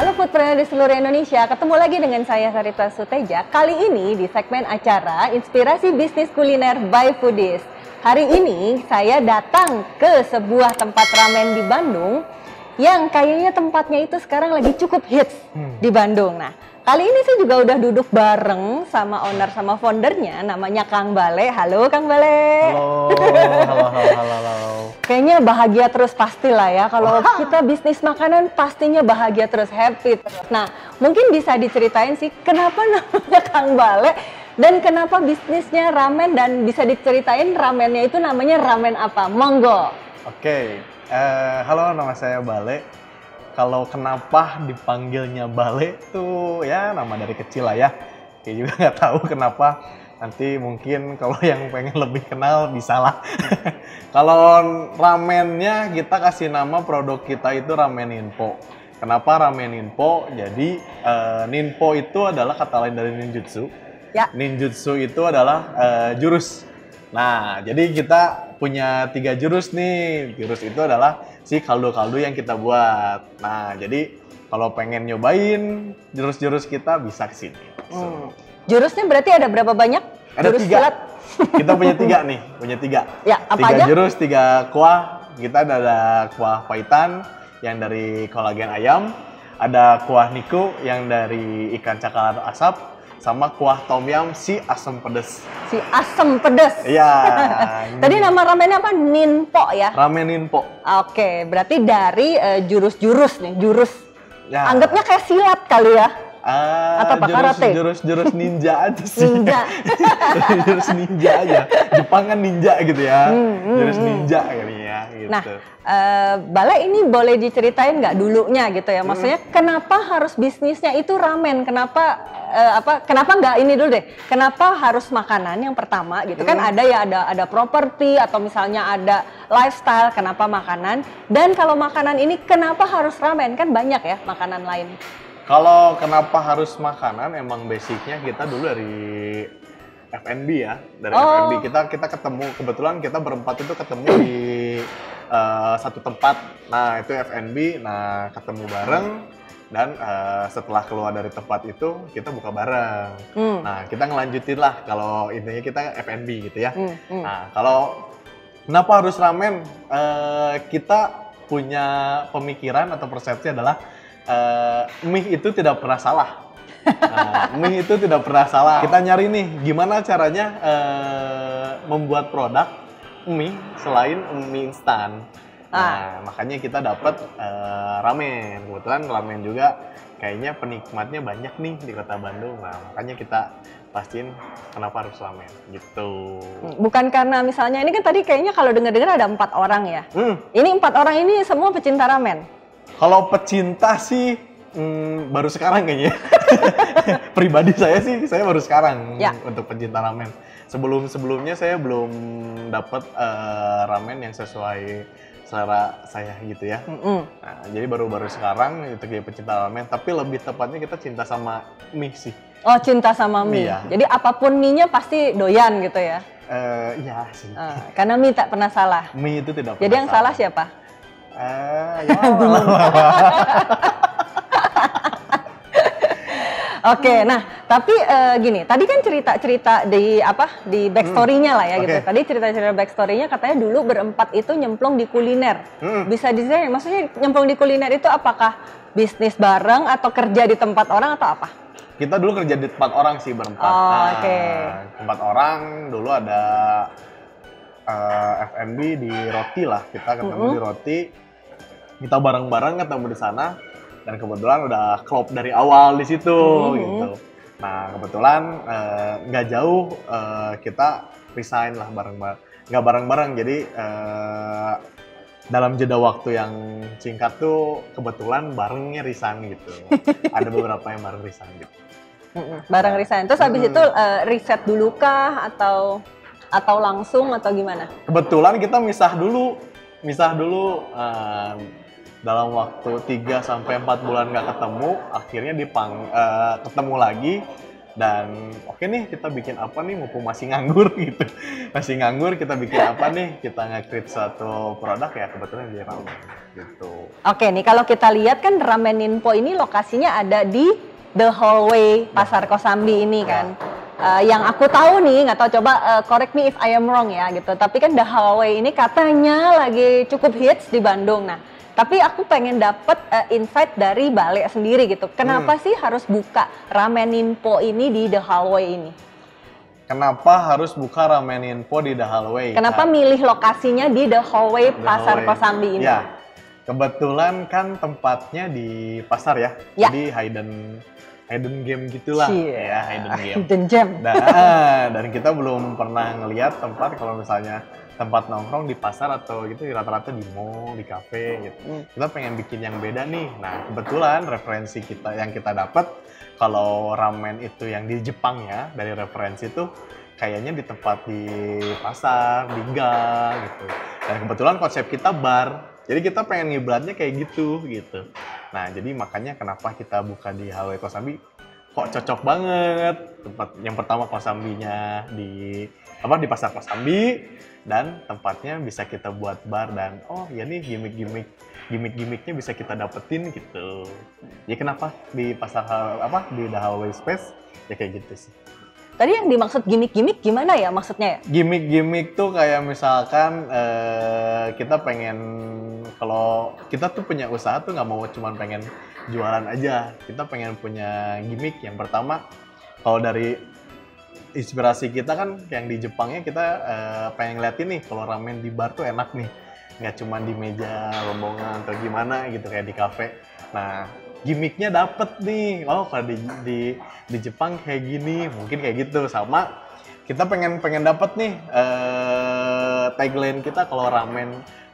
Halo foodpreneur di seluruh Indonesia, ketemu lagi dengan saya Sarita Suteja. Kali ini di segmen acara Inspirasi Bisnis Kuliner by Foodies. Hari ini saya datang ke sebuah tempat ramen di Bandung yang kayaknya tempatnya itu sekarang lagi cukup hits di Bandung. Nah, kali ini saya juga udah duduk bareng sama owner sama foundernya, namanya Kang Bale. Halo Kang Bale. Halo. Kayaknya bahagia terus pastilah ya. Kalau kita bisnis makanan pastinya bahagia terus, happy terus. Nah, mungkin bisa diceritain sih kenapa namanya Kang Bale dan kenapa bisnisnya ramen, dan bisa diceritain ramennya itu namanya ramen apa? Monggo. Oke, halo, nama saya Bale. Kalau kenapa dipanggilnya Bale tuh ya nama dari kecil lah ya. Kayak juga nggak tahu kenapa. Nanti mungkin kalau yang pengen lebih kenal bisa lah. Kalau ramennya kita kasih nama produk kita itu Ramen Ninpo. Kenapa Ramen Ninpo? Jadi Ninpo itu adalah kata lain dari ninjutsu. Ya. Ninjutsu itu adalah jurus. Nah, jadi kita punya 3 jurus nih. Jurus itu adalah si kaldu-kaldu yang kita buat. Nah, jadi kalau pengen nyobain jurus-jurus kita bisa ke sini. Jurusnya berarti ada berapa banyak? Ada Jurus 3. silat? Kita punya 3 nih, punya 3. Ya, apa 3 aja? jurus, 3 kuah. Kita ada kuah paitan yang dari kolagen ayam, ada kuah niku yang dari ikan cakalang asap, sama kuah tom yum si asam pedes. Si asam pedes. Iya. Tadi nama ramennya apa? Ninpo ya? Ramen Ninpo. Oke, berarti dari jurus-jurus nih, jurus. Ya. Anggapnya kayak silat kali ya? Atau apa, karate? Jurus ninja aja sih. Ninja. Jurus ninja aja. Jepang kan ninja gitu ya. Jurus ninja kali ya. Gitu. Nah, Bale ini boleh diceritain nggak dulunya gitu ya? Maksudnya kenapa harus bisnisnya itu ramen? Kenapa kenapa nggak ini dulu deh? Kenapa harus makanan yang pertama gitu kan? Ada ya, ada properti atau misalnya ada lifestyle. Kenapa makanan? Dan kalau makanan ini kenapa harus ramen? Kan banyak ya makanan lain. Kalau kenapa harus makanan, emang basicnya kita dulu dari F&B ya. Dari F&B kita ketemu, kebetulan kita berempat itu ketemu di satu tempat. Nah, itu F&B, nah ketemu bareng. Dan setelah keluar dari tempat itu, kita buka bareng. Nah, kita ngelanjutin lah kalau intinya kita F&B gitu ya. Nah, kalau kenapa harus ramen? Kita punya pemikiran atau persepsi adalah mie itu tidak pernah salah. Mie itu tidak pernah salah. Kita nyari nih gimana caranya membuat produk mie selain mie instan. Nah, makanya kita dapat ramen. Kebetulan ramen juga kayaknya penikmatnya banyak nih di Kota Bandung. Nah, makanya kita pastiin kenapa harus ramen gitu. Bukan karena misalnya ini kan tadi kayaknya kalau dengar-dengar ada 4 orang ya. Ini 4 orang ini semua pecinta ramen. Kalau pecinta sih baru sekarang kayaknya. Pribadi saya sih, saya baru sekarang untuk pecinta ramen. Sebelumnya saya belum dapat ramen yang sesuai selera saya gitu ya. Nah, jadi baru sekarang itu kayak pecinta ramen. Tapi lebih tepatnya kita cinta sama mie sih. Oh, cinta sama mie. Iya. Jadi apapun mie-nya pasti doyan gitu ya? Iya sih. Karena mie tak pernah salah. Mie itu tidak pernah Jadi yang salah siapa? Oke, nah tapi gini, tadi kan cerita di backstory-nya lah ya gitu. Tadi cerita-cerita backstory-nya katanya dulu berempat itu nyemplung di kuliner. Bisa diceritain, maksudnya nyemplung di kuliner itu apakah bisnis bareng atau kerja di tempat orang atau apa? Kita dulu kerja di tempat orang sih berempat. Tempat orang dulu ada F&B di roti lah. Kita ketemu di roti. Kita bareng-bareng ketemu di sana, dan kebetulan udah klop dari awal di situ gitu. Nah, kebetulan nggak jauh kita resign lah bareng-bareng. Nggak bareng-bareng, jadi dalam jeda waktu yang singkat tuh kebetulan barengnya resign gitu. Ada beberapa yang bareng resign gitu. Bareng resign. Terus habis itu riset dulu kah atau langsung atau gimana? Kebetulan kita misah dulu. Dalam waktu 3-4 bulan nggak ketemu, akhirnya ketemu lagi. Dan oke nih, kita bikin apa nih, mumpung masih nganggur gitu. Masih nganggur, kita bikin apa nih, kita nge-create satu produk ya, kebetulan di ramen gitu. Oke nih, kalau kita lihat kan Ramen Ninpo ini lokasinya ada di The Hallway Pasar Kosambi ini kan. Yang aku tahu nih, nggak tahu, coba correct me if I am wrong ya gitu. Tapi kan The Hallway ini katanya lagi cukup hits di Bandung. Nah, tapi aku pengen dapet insight dari Bale sendiri gitu. Kenapa sih harus buka Ramen Ninpo ini di The Hallway ini? Kenapa harus buka Ramen Ninpo di The Hallway? Kenapa milih lokasinya di The Hallway Pasar Hallway. Kosambi ini? Ya, kebetulan kan tempatnya di pasar ya, Ya. jadi hidden game gitulah, ya hidden game. Hidden gem. Dan kita belum pernah ngelihat tempat kalau misalnya tempat nongkrong di pasar atau gitu rata-rata di mall, di kafe gitu. Kita pengen bikin yang beda nih. Nah, kebetulan referensi kita yang kita dapat kalau ramen itu yang di Jepang ya, dari referensi itu kayaknya di tempat di pasar, di gang gitu. Dan kebetulan konsep kita bar. Jadi kita pengen ngiblatnya kayak gitu. Nah, jadi makanya kenapa kita buka di Hallway Kosambi, kok cocok banget. Tempat yang pertama Kosambinya di Pasar Kosambi, dan tempatnya bisa kita buat bar, dan oh ya nih gimmick-gimmicknya bisa kita dapetin gitu. Ya kenapa di di The Hallway Space ya kayak gitu sih. Tadi yang dimaksud gimmick-gimmick gimana ya maksudnya ya? Gimmick tuh kayak misalkan kita pengen, kalau kita tuh punya usaha tuh nggak mau cuma pengen jualan aja, kita pengen punya gimmick. Yang pertama, kalau dari inspirasi kita kan yang di Jepangnya, kita pengen ngeliatin nih kalau ramen di bar tuh enak nih, nggak cuma di meja rombongan atau gimana gitu kayak di kafe. Nah, gimmicknya dapet nih, oh kalau di Jepang kayak gini, mungkin kayak gitu. Sama kita pengen dapet nih tagline kita kalau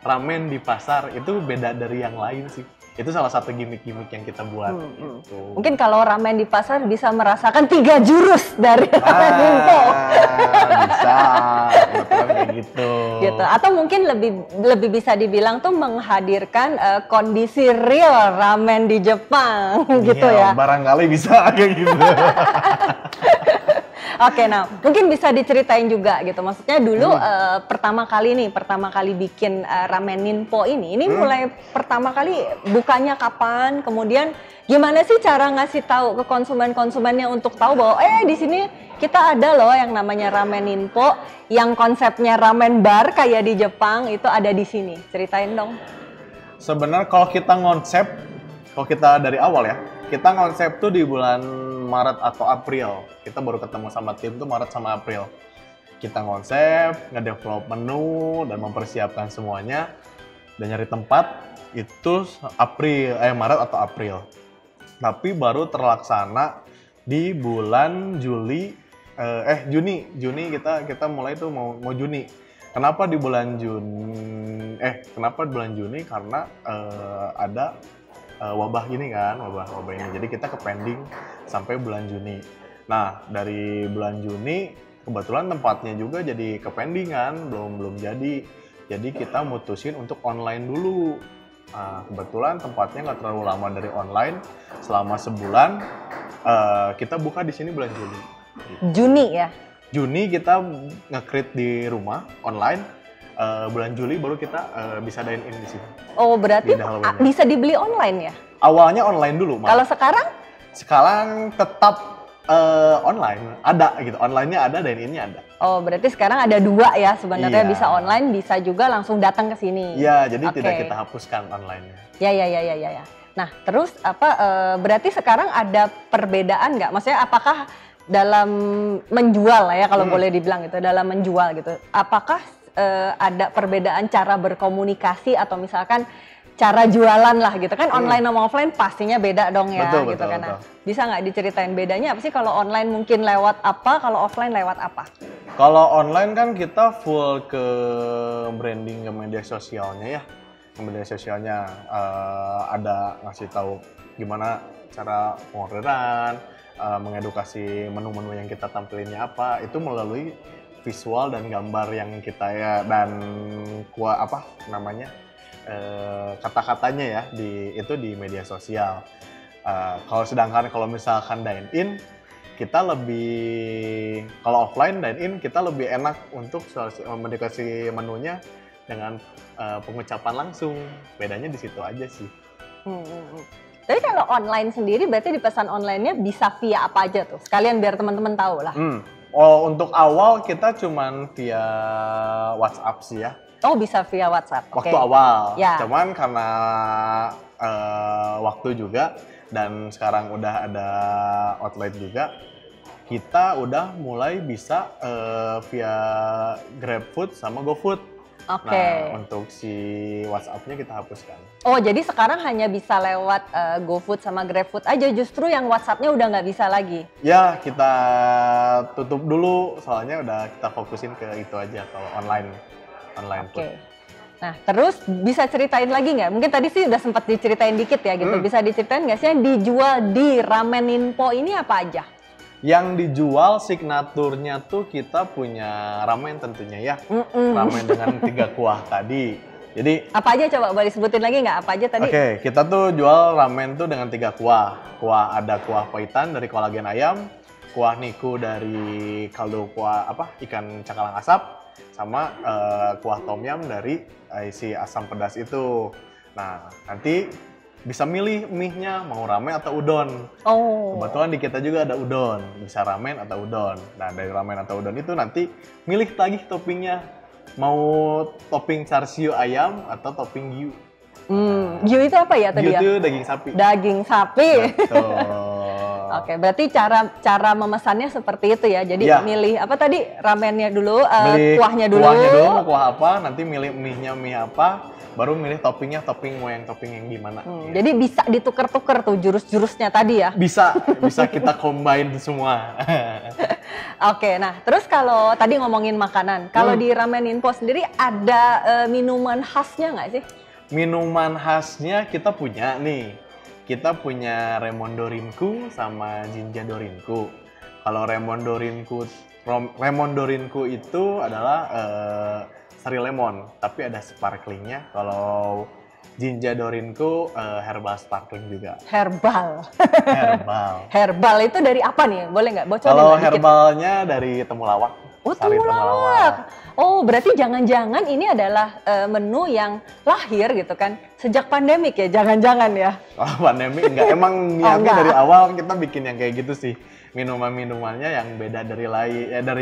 ramen di pasar itu beda dari yang lain sih. Itu salah satu gimmick yang kita buat. Gitu. Mungkin kalau ramen di pasar bisa merasakan 3 jurus dari Ramen Ninpo. Bisa, betul kayak gitu. Gitu. Atau mungkin lebih bisa dibilang tuh menghadirkan kondisi real ramen di Jepang gitu ya. Barangkali bisa kayak gitu. Oke, nah mungkin bisa diceritain juga gitu. Maksudnya dulu pertama kali bikin Ramen Ninpo ini mulai pertama kali bukanya kapan? Kemudian gimana sih cara ngasih tahu ke konsumennya untuk tahu bahwa di sini kita ada loh yang namanya Ramen Ninpo, yang konsepnya ramen bar kayak di Jepang itu ada di sini. Ceritain dong. Sebenarnya kalau kita dari awal ya, kita konsep tuh di bulan Maret atau April. Kita baru ketemu sama tim tuh Maret sama April. Kita konsep, nge-develop menu, dan mempersiapkan semuanya. Dan nyari tempat itu Maret atau April. Tapi baru terlaksana di bulan Juni kita mulai tuh mau Juni. Kenapa di bulan Juni? Karena ada wabah gini kan, wabah ini. Jadi kita ke pending sampai bulan Juni. Nah, dari bulan Juni kebetulan tempatnya juga jadi ke pending kan, belum jadi. Jadi kita mutusin untuk online dulu. Nah, kebetulan tempatnya nggak terlalu lama dari online, selama sebulan kita buka di sini bulan Juni. Juni ya? Juni kita nge-create di rumah online, bulan Juli baru kita bisa dine in di sini. Oh, berarti bisa dibeli online ya? Awalnya online dulu. Kalau sekarang? Sekarang tetap online, ada gitu. Online-nya ada, dine in-nya ada. Oh, berarti sekarang ada 2 ya sebenarnya, bisa online, bisa juga langsung datang ke sini. Iya, jadi tidak kita hapuskan online-nya. Ya. Nah, terus berarti sekarang ada perbedaan nggak? Maksudnya apakah dalam menjual ya, kalau boleh dibilang gitu, dalam menjual gitu, apakah ada perbedaan cara berkomunikasi atau misalkan cara jualan lah gitu kan, online sama offline pastinya beda dong ya, betul, gitu kan. Nah, bisa nggak diceritain bedanya apa sih kalau online mungkin lewat apa, kalau offline lewat apa? Kalau online kan kita full ke branding ke media sosialnya ya. Ke media sosialnya ada ngasih tahu gimana cara pengorderan, mengedukasi menu-menu yang kita tampilinnya apa, itu melalui visual dan gambar yang kita dan kata-katanya ya di media sosial. Kalau misalkan dine in, kita lebih, kalau offline dine in kita lebih enak untuk mendikasi menunya dengan pengucapan langsung. Bedanya di situ aja sih. Tapi kalau online sendiri berarti di pesan online-nya bisa via apa aja tuh? Sekalian biar teman-teman tahu lah. Oh, untuk awal kita cuman via WhatsApp sih ya. Oh, bisa via WhatsApp. Waktu awal. Ya. Cuman karena waktu juga dan sekarang udah ada outlet juga, kita udah mulai bisa via GrabFood sama GoFood. Oke. Nah, untuk si WhatsApp-nya kita hapuskan. Oh, jadi sekarang hanya bisa lewat GoFood sama GrabFood aja, justru yang WhatsApp-nya udah nggak bisa lagi? Ya, kita tutup dulu, soalnya udah kita fokusin ke itu aja kalau online food. Nah, terus bisa ceritain lagi nggak? Mungkin tadi sih udah sempat diceritain dikit ya gitu. Bisa diceritain nggak sih yang dijual di Rameninpo ini apa aja? Yang dijual signaturnya tuh kita punya ramen tentunya ya. Ramen dengan 3 kuah tadi. Jadi apa aja coba boleh sebutin lagi nggak? Apa aja tadi? Oke, kita tuh jual ramen tuh dengan 3 kuah. Ada kuah paitan dari kolagen ayam, kuah niku dari kaldu kuah ikan cakalang asap, sama kuah tom yum dari si asam pedas itu. Nah, nanti bisa milih mie-nya mau ramen atau udon. Oh. Kebetulan di kita juga ada udon, bisa ramen atau udon. Nah, dari ramen atau udon itu nanti milih lagi toppingnya. Mau topping char siu ayam atau topping gyu. Gyu itu apa ya tadi gyu ya? Gyu itu daging sapi. Daging sapi. Betul. Oke, berarti cara memesannya seperti itu ya. Jadi milih apa tadi? Ramennya dulu, kuahnya dulu. Kuahnya dulu mau kuah apa, nanti milih mie-nya mie apa, baru milih toppingnya mau yang topping yang gimana. Jadi bisa ditukar-tukar tuh jurus-jurusnya tadi ya? Bisa kita combine semua. Oke, nah terus kalau tadi ngomongin makanan, kalau di Rameninpo sendiri ada minuman khasnya nggak sih? Minuman khasnya kita punya nih. Kita punya Raimondo Rinku sama Jinja Dorinku. Kalau Raimondo Rinku itu adalah sari lemon, tapi ada sparklingnya. Kalau Jinja Dorinku herbal sparkling juga. Herbal. Herbal itu dari apa nih? Boleh nggak bocorin? Kalau herbalnya dari temulawak. Oh, temulawak. Oh, berarti jangan-jangan ini adalah menu yang lahir gitu kan sejak pandemik ya? Jangan-jangan ya? Oh, pandemik enggak. Emang niatnya dari awal kita bikin yang kayak gitu sih. Minumannya yang beda dari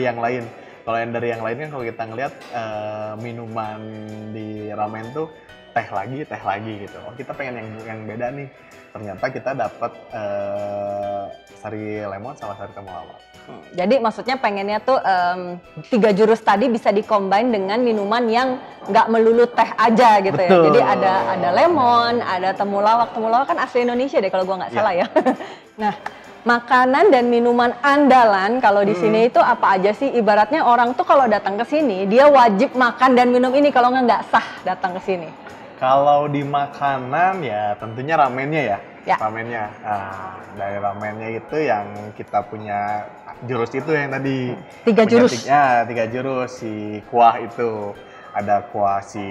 yang lain. Kalau yang dari yang lain kan kalau kita ngelihat minuman di ramen tuh teh lagi gitu. Oh, kita pengen yang beda nih. Ternyata kita dapat sari lemon sama sari temulawak. Jadi maksudnya pengennya tuh 3 jurus tadi bisa dikombin dengan minuman yang nggak melulu teh aja gitu. Betul. Ya. Jadi ada lemon, ada temulawak. Temulawak kan asli Indonesia deh kalau gua nggak salah ya. Nah, makanan dan minuman andalan kalau di sini itu apa aja sih? Ibaratnya orang tuh kalau datang ke sini dia wajib makan dan minum ini, kalau nggak sah datang ke sini. Kalau di makanan ya tentunya ramennya ya. Ramennya. Nah, dari ramennya itu yang kita punya jurus itu yang tadi. 3 jurus. 3 jurus si kuah itu. Ada kuah si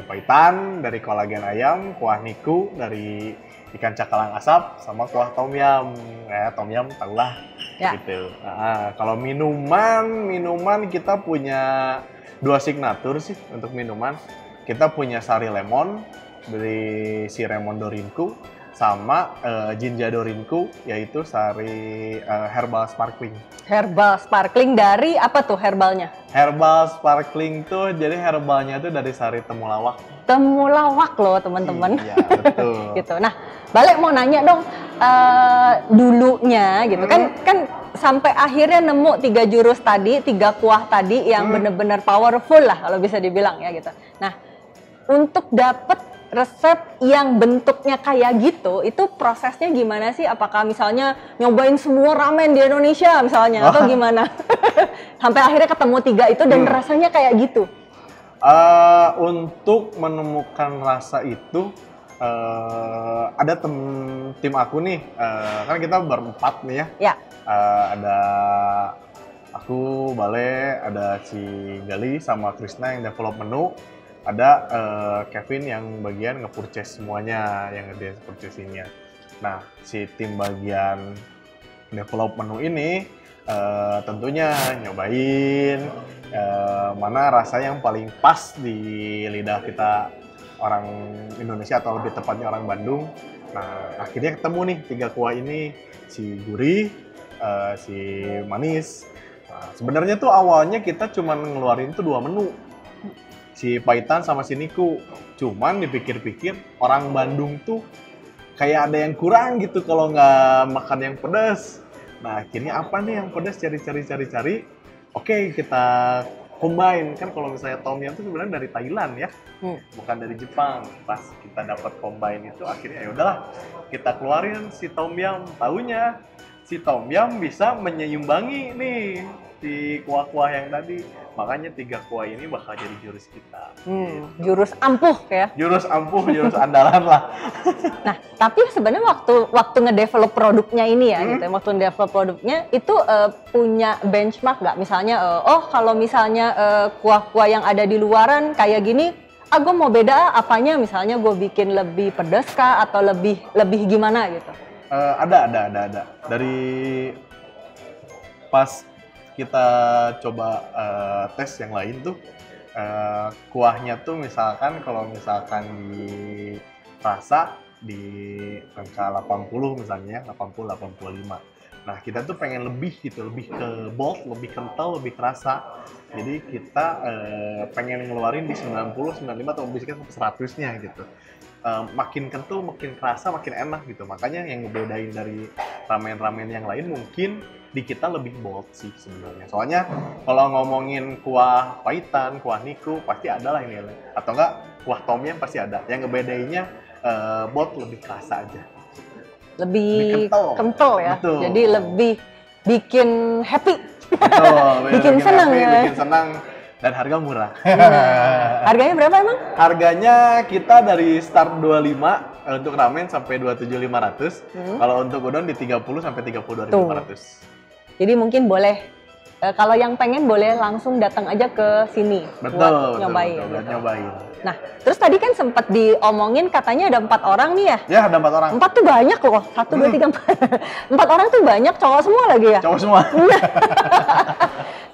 paitan dari kolagen ayam, kuah niku dari ikan cakalang asap, sama kuah tom yum. Tom yum tau lah. Ya. Gitu. Kalau minuman kita punya 2 signatur sih untuk minuman. Kita punya sari lemon dari si Raimondo Rinku sama Jinja Dorinku, yaitu sari herbal sparkling. Herbal sparkling dari apa tuh herbalnya? Herbal sparkling tuh jadi herbalnya tuh dari sari temulawak. Temulawak loh teman-teman. Iya, betul. Gitu. Nah, balik mau nanya dong dulunya gitu kan sampai akhirnya nemu 3 jurus tadi, 3 kuah tadi yang bener-bener powerful lah kalau bisa dibilang ya gitu. Nah, untuk dapet resep yang bentuknya kayak gitu, itu prosesnya gimana sih? Apakah misalnya nyobain semua ramen di Indonesia misalnya, atau gimana? Sampai akhirnya ketemu 3 itu dan rasanya kayak gitu. Untuk menemukan rasa itu, ada tim aku nih, kan kita berempat nih ya. Ada aku, Bale, ada si Gali sama Krisna yang develop menu. Ada Kevin yang bagian nge-purchase semuanya, yang dia purchasing-nya. Nah, si tim bagian develop menu ini tentunya nyobain mana rasa yang paling pas di lidah kita orang Indonesia atau lebih tepatnya orang Bandung. Nah, akhirnya ketemu nih 3 kuah ini, si gurih, si manis. Nah, sebenarnya tuh awalnya kita cuma ngeluarin tuh 2 menu, si paitan sama si niku. Cuman dipikir-pikir orang Bandung tuh kayak ada yang kurang gitu kalau nggak makan yang pedas. Nah, akhirnya apa nih yang pedas, cari. Oke, kita combine. Kan kalau misalnya tom yum itu sebenarnya dari Thailand ya, bukan dari Jepang. Pas kita dapat combine itu, akhirnya ya udahlah kita keluarin si tom yum. Taunya si tom yum bisa menyeimbangi nih si kuah-kuah yang tadi. Makanya 3 kuah ini bakal jadi jurus kita. Jurus ampuh ya. Jurus ampuh, jurus andalan lah. Nah, tapi sebenarnya waktu ngedevelop produknya ini ya, gitu. Waktu ngedevelop produknya itu punya benchmark nggak? Misalnya, kalau misalnya kuah-kuah yang ada di luaran kayak gini, gue mau beda apanya? Misalnya gue bikin lebih pedas kah atau lebih gimana gitu? Ada. Dari pas kita coba tes yang lain tuh, kuahnya tuh misalkan kalau misalkan di rasa di angka 80 misalnya, 80-85. Nah, kita tuh pengen lebih gitu, lebih ke bold, lebih kental, lebih kerasa. Jadi kita pengen ngeluarin di 90, 95 atau bisa sampai 100-nya gitu. Makin kental, makin kerasa, makin enak gitu. Makanya yang ngebedain dari ramen-ramen yang lain mungkin di kita lebih bold sih sebenarnya. Soalnya kalau ngomongin kuah paitan, kuah niku pasti ada lah ini, atau enggak kuah tom yum pasti ada. Yang ngebedainnya bold, lebih kerasa aja. Lebih kental ya. Betul. Jadi lebih bikin happy. Betul, bikin senang ya. Bikin senang dan harga murah. Harganya berapa emang? Harganya kita dari start 25 untuk ramen sampai 27.500. Kalau untuk udon di 30 sampai 32.500. Jadi mungkin boleh, kalau yang pengen boleh langsung datang aja ke sini. Betul, buat nyobain. Buat nyobain. Nah, terus tadi kan sempat diomongin katanya ada 4 orang nih ya? Ya, ada 4 orang. 4 tuh banyak loh, 1, 2, 3, 4. 4 orang tuh banyak, cowok semua lagi ya? Cowok semua.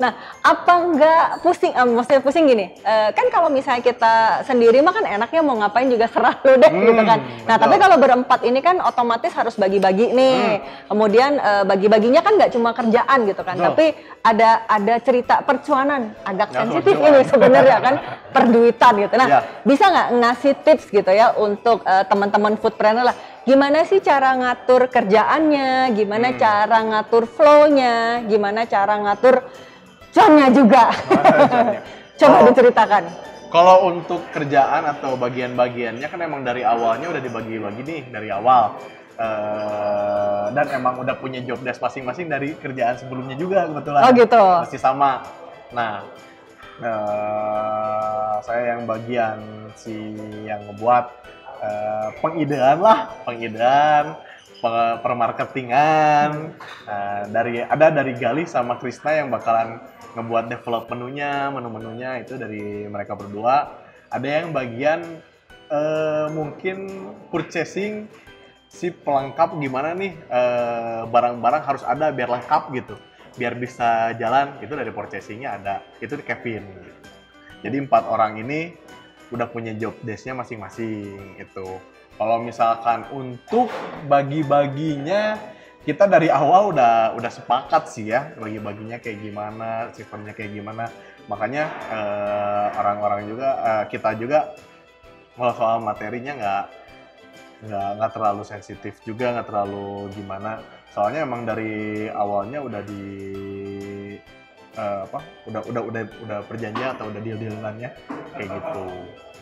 Nah, apa nggak pusing? Maksudnya pusing gini, kan kalau misalnya kita sendiri mah kan enaknya mau ngapain juga serah lu deh gitu kan. Nah, betul. tapi kalau berempat ini kan otomatis harus bagi-bagi nih. Kemudian bagi-baginya kan nggak cuma kerjaan gitu kan, tapi ada cerita percuanan agak sensitif ini sebenarnya kan, perduitan gitu. Nah, bisa nggak ngasih tips gitu ya untuk teman-teman foodpreneur lah, gimana sih cara ngatur kerjaannya, gimana cara ngatur flow-nya, gimana cara ngatur cuannya juga. Coba diceritakan. Kalau untuk kerjaan atau bagian-bagiannya kan emang dari awalnya udah dibagi-bagi nih dari awal. Dan emang udah punya job desk masing-masing dari kerjaan sebelumnya juga kebetulan. Oh gitu. Masih sama. Nah, saya yang bagian yang ngebuat pengidean, permarketingan. Dari Galih sama Krisna yang bakalan ngebuat develop menu-menunya itu dari mereka berdua. Ada yang bagian mungkin purchasing, si pelengkap gimana nih barang-barang harus ada biar lengkap gitu, biar bisa jalan, itu dari purchasingnya ada, itu di Kevin. Jadi 4 orang ini udah punya job desk-nya masing-masing itu. Kalau misalkan untuk bagi-baginya, kita dari awal udah sepakat sih ya, bagi-baginya kayak gimana, sistemnya kayak gimana. Makanya orang-orang juga, kita juga kalau soal materinya nggak terlalu sensitif juga, nggak terlalu gimana. Soalnya emang dari awalnya udah udah perjanjian atau udah deal-dealannya kayak gitu.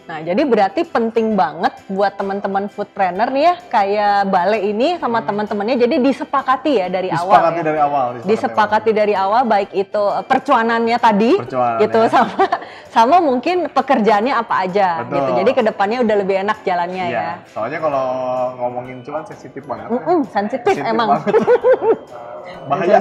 Nah, jadi berarti penting banget buat teman-teman foodpreneur nih ya, kayak Bale ini sama teman-temannya, jadi disepakati ya dari awal. Disepakati dari awal, baik itu percuanannya tadi, gitu, sama mungkin pekerjaannya apa aja. Betul. Gitu. Jadi kedepannya udah lebih enak jalannya ya. Soalnya kalau ngomongin cuan sensitif banget. Sensitif emang. Bahaya.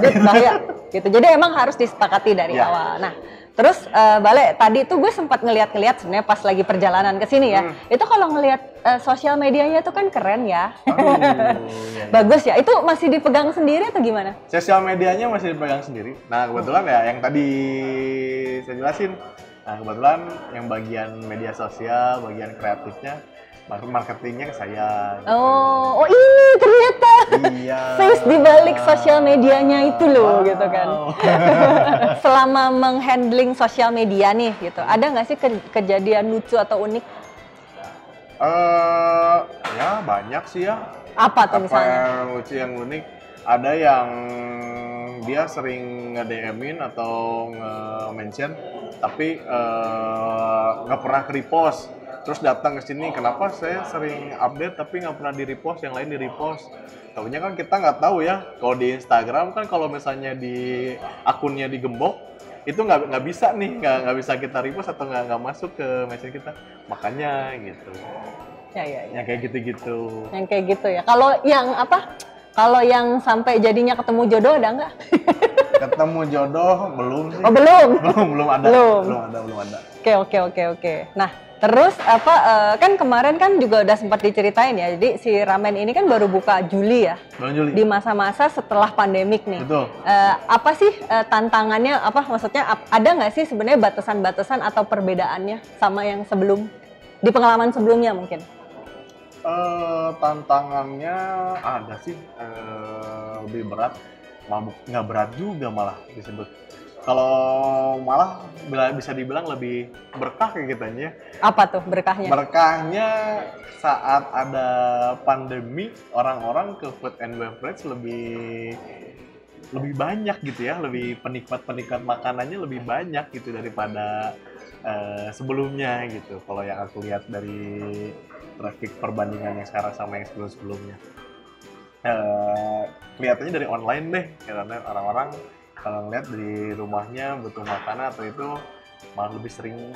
Gitu. Jadi emang harus disepakati dari awal. Nah, Terus Bale, tadi tuh gue sempat ngeliat-ngeliat sebenarnya pas lagi perjalanan ke sini ya. Itu kalau ngeliat sosial medianya tuh kan keren ya. Iya. Bagus ya. Itu masih dipegang sendiri atau gimana? Sosial medianya masih dipegang sendiri. Nah, kebetulan ya yang tadi saya jelasin. Nah, kebetulan yang bagian media sosial, bagian kreatifnya, marketingnya ke saya. Gitu. Oh ini ternyata Iya. face di balik sosial medianya itu loh, gitu kan. Selama menghandling sosial media nih, gitu, ada nggak sih kejadian lucu atau unik? Ya banyak sih ya. Apa tuh misalnya? Yang lucu, yang unik, ada yang dia sering nge-DM-in atau nge-mention, tapi nggak pernah ke-repost. Terus datang ke sini, kenapa saya sering update tapi nggak pernah di-repost, yang lain di-repost. Tahunya kan kita nggak tahu ya, kalau di Instagram kan kalau misalnya di akunnya digembok, itu nggak bisa nih, nggak bisa kita repost atau nggak masuk ke message kita. Makanya gitu. Ya. Yang kayak gitu-gitu. Yang kayak gitu ya. Kalau yang apa? Kalau yang sampai jadinya ketemu jodoh ada nggak? Ketemu jodoh belum sih. Oh belum. belum ada. Belum ada. Oke. Nah, terus apa? Kan kemarin kan juga udah sempat diceritain ya. Jadi si ramen ini kan baru buka Juli ya. Bulan Juli. Di masa-masa setelah pandemik nih. Betul. Apa sih tantangannya? Apa maksudnya? Ada nggak sih sebenarnya batasan-batasan atau perbedaannya sama yang sebelum? Di pengalaman sebelumnya mungkin? Tantangannya ada sih, lebih berat, nggak berat juga malah disebut. Kalau malah bisa dibilang lebih berkah kayak kitanya. Apa tuh berkahnya? Berkahnya saat ada pandemi, orang-orang ke food and beverage lebih banyak gitu ya, lebih penikmat makanannya lebih banyak gitu daripada sebelumnya gitu. Kalau yang aku lihat dari traffic perbandingan yang sekarang sama yang sebelumnya, kelihatannya dari online deh, karena orang-orang kalau ngeliat di rumahnya butuh makanan atau itu malah lebih sering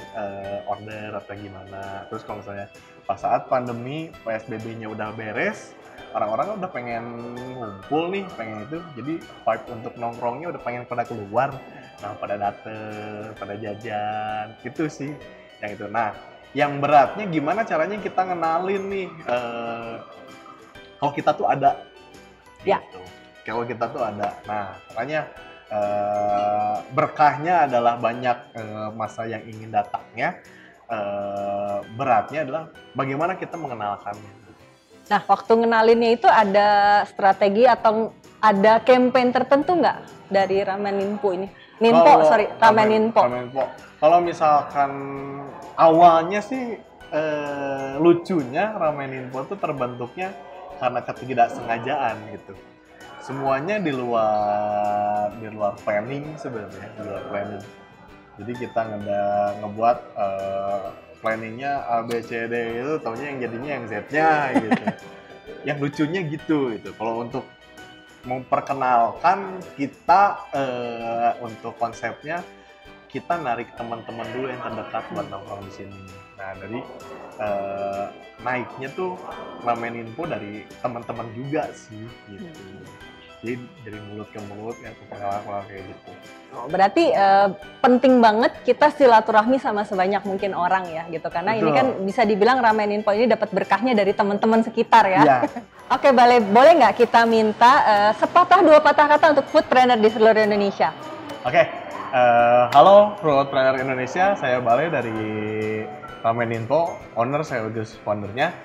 order atau gimana. Terus kalau misalnya pas saat pandemi PSBB-nya udah beres, orang-orang udah pengen ngumpul nih, pengen itu, jadi vibe untuk nongkrongnya udah pengen pada keluar, nah pada dateng, pada jajan, gitu sih yang itu. Nah, yang beratnya gimana caranya kita ngenalin nih kalau kita tuh ada, ya. Gitu. Kalau kita tuh ada, nah makanya berkahnya adalah banyak masa yang ingin datangnya, beratnya adalah bagaimana kita mengenalkannya. Nah, waktu ngenalinnya itu ada strategi atau ada campaign tertentu nggak dari Ramen Ninpo ini? Ramen Ninpo. Kalau misalkan awalnya sih lucunya Ramen Ninpo tuh terbentuknya karena ketidaksengajaan gitu. Semuanya di luar planning sebenarnya, di luar planning. Jadi kita ngebuat planningnya A, B, C, D itu, taunya yang jadinya yang Z-nya gitu. Yang lucunya gitu. Kalau untuk memperkenalkan kita untuk konsepnya, kita narik teman-teman dulu yang terdekat buat nongkrong di sini. Nah, dari naiknya tuh Ramen Ninpo dari teman-teman juga sih gitu. Jadi dari mulut ke mulut ya, pengalaman kayak gitu. Oh, berarti penting banget kita silaturahmi sama sebanyak mungkin orang ya gitu, karena Betul. ini kan bisa dibilang Ramen Ninpo ini dapat berkahnya dari teman-teman sekitar ya. Iya. Oke, boleh nggak kita minta sepatah dua patah kata untuk food trainer di seluruh Indonesia? Oke, halo food trainer Indonesia, saya Bale dari Ramen Ninpo, owner sekaligus foundernya.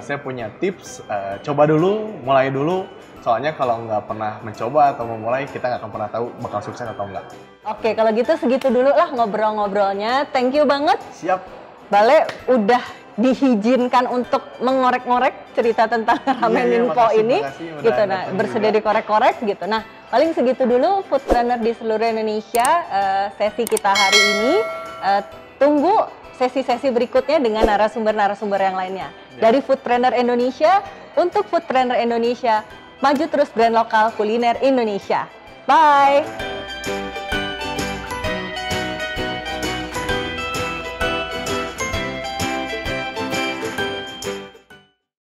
Saya punya tips, coba dulu, mulai dulu. Soalnya kalau nggak pernah mencoba atau memulai, kita nggak akan pernah tahu bakal sukses atau enggak. Oke, kalau gitu segitu dulu lah ngobrol-ngobrolnya. Thank you banget. Siap. Bale udah diizinkan untuk mengorek-ngorek cerita tentang Ramen Ninpo ini. Makasih, gitu, nah bersedia dikorek-korek gitu. Nah, paling segitu dulu food trainer di seluruh Indonesia sesi kita hari ini. Tunggu sesi-sesi berikutnya dengan narasumber-narasumber yang lainnya. Dari Food Trainer Indonesia untuk Food Trainer Indonesia. Maju terus brand lokal kuliner Indonesia. Bye!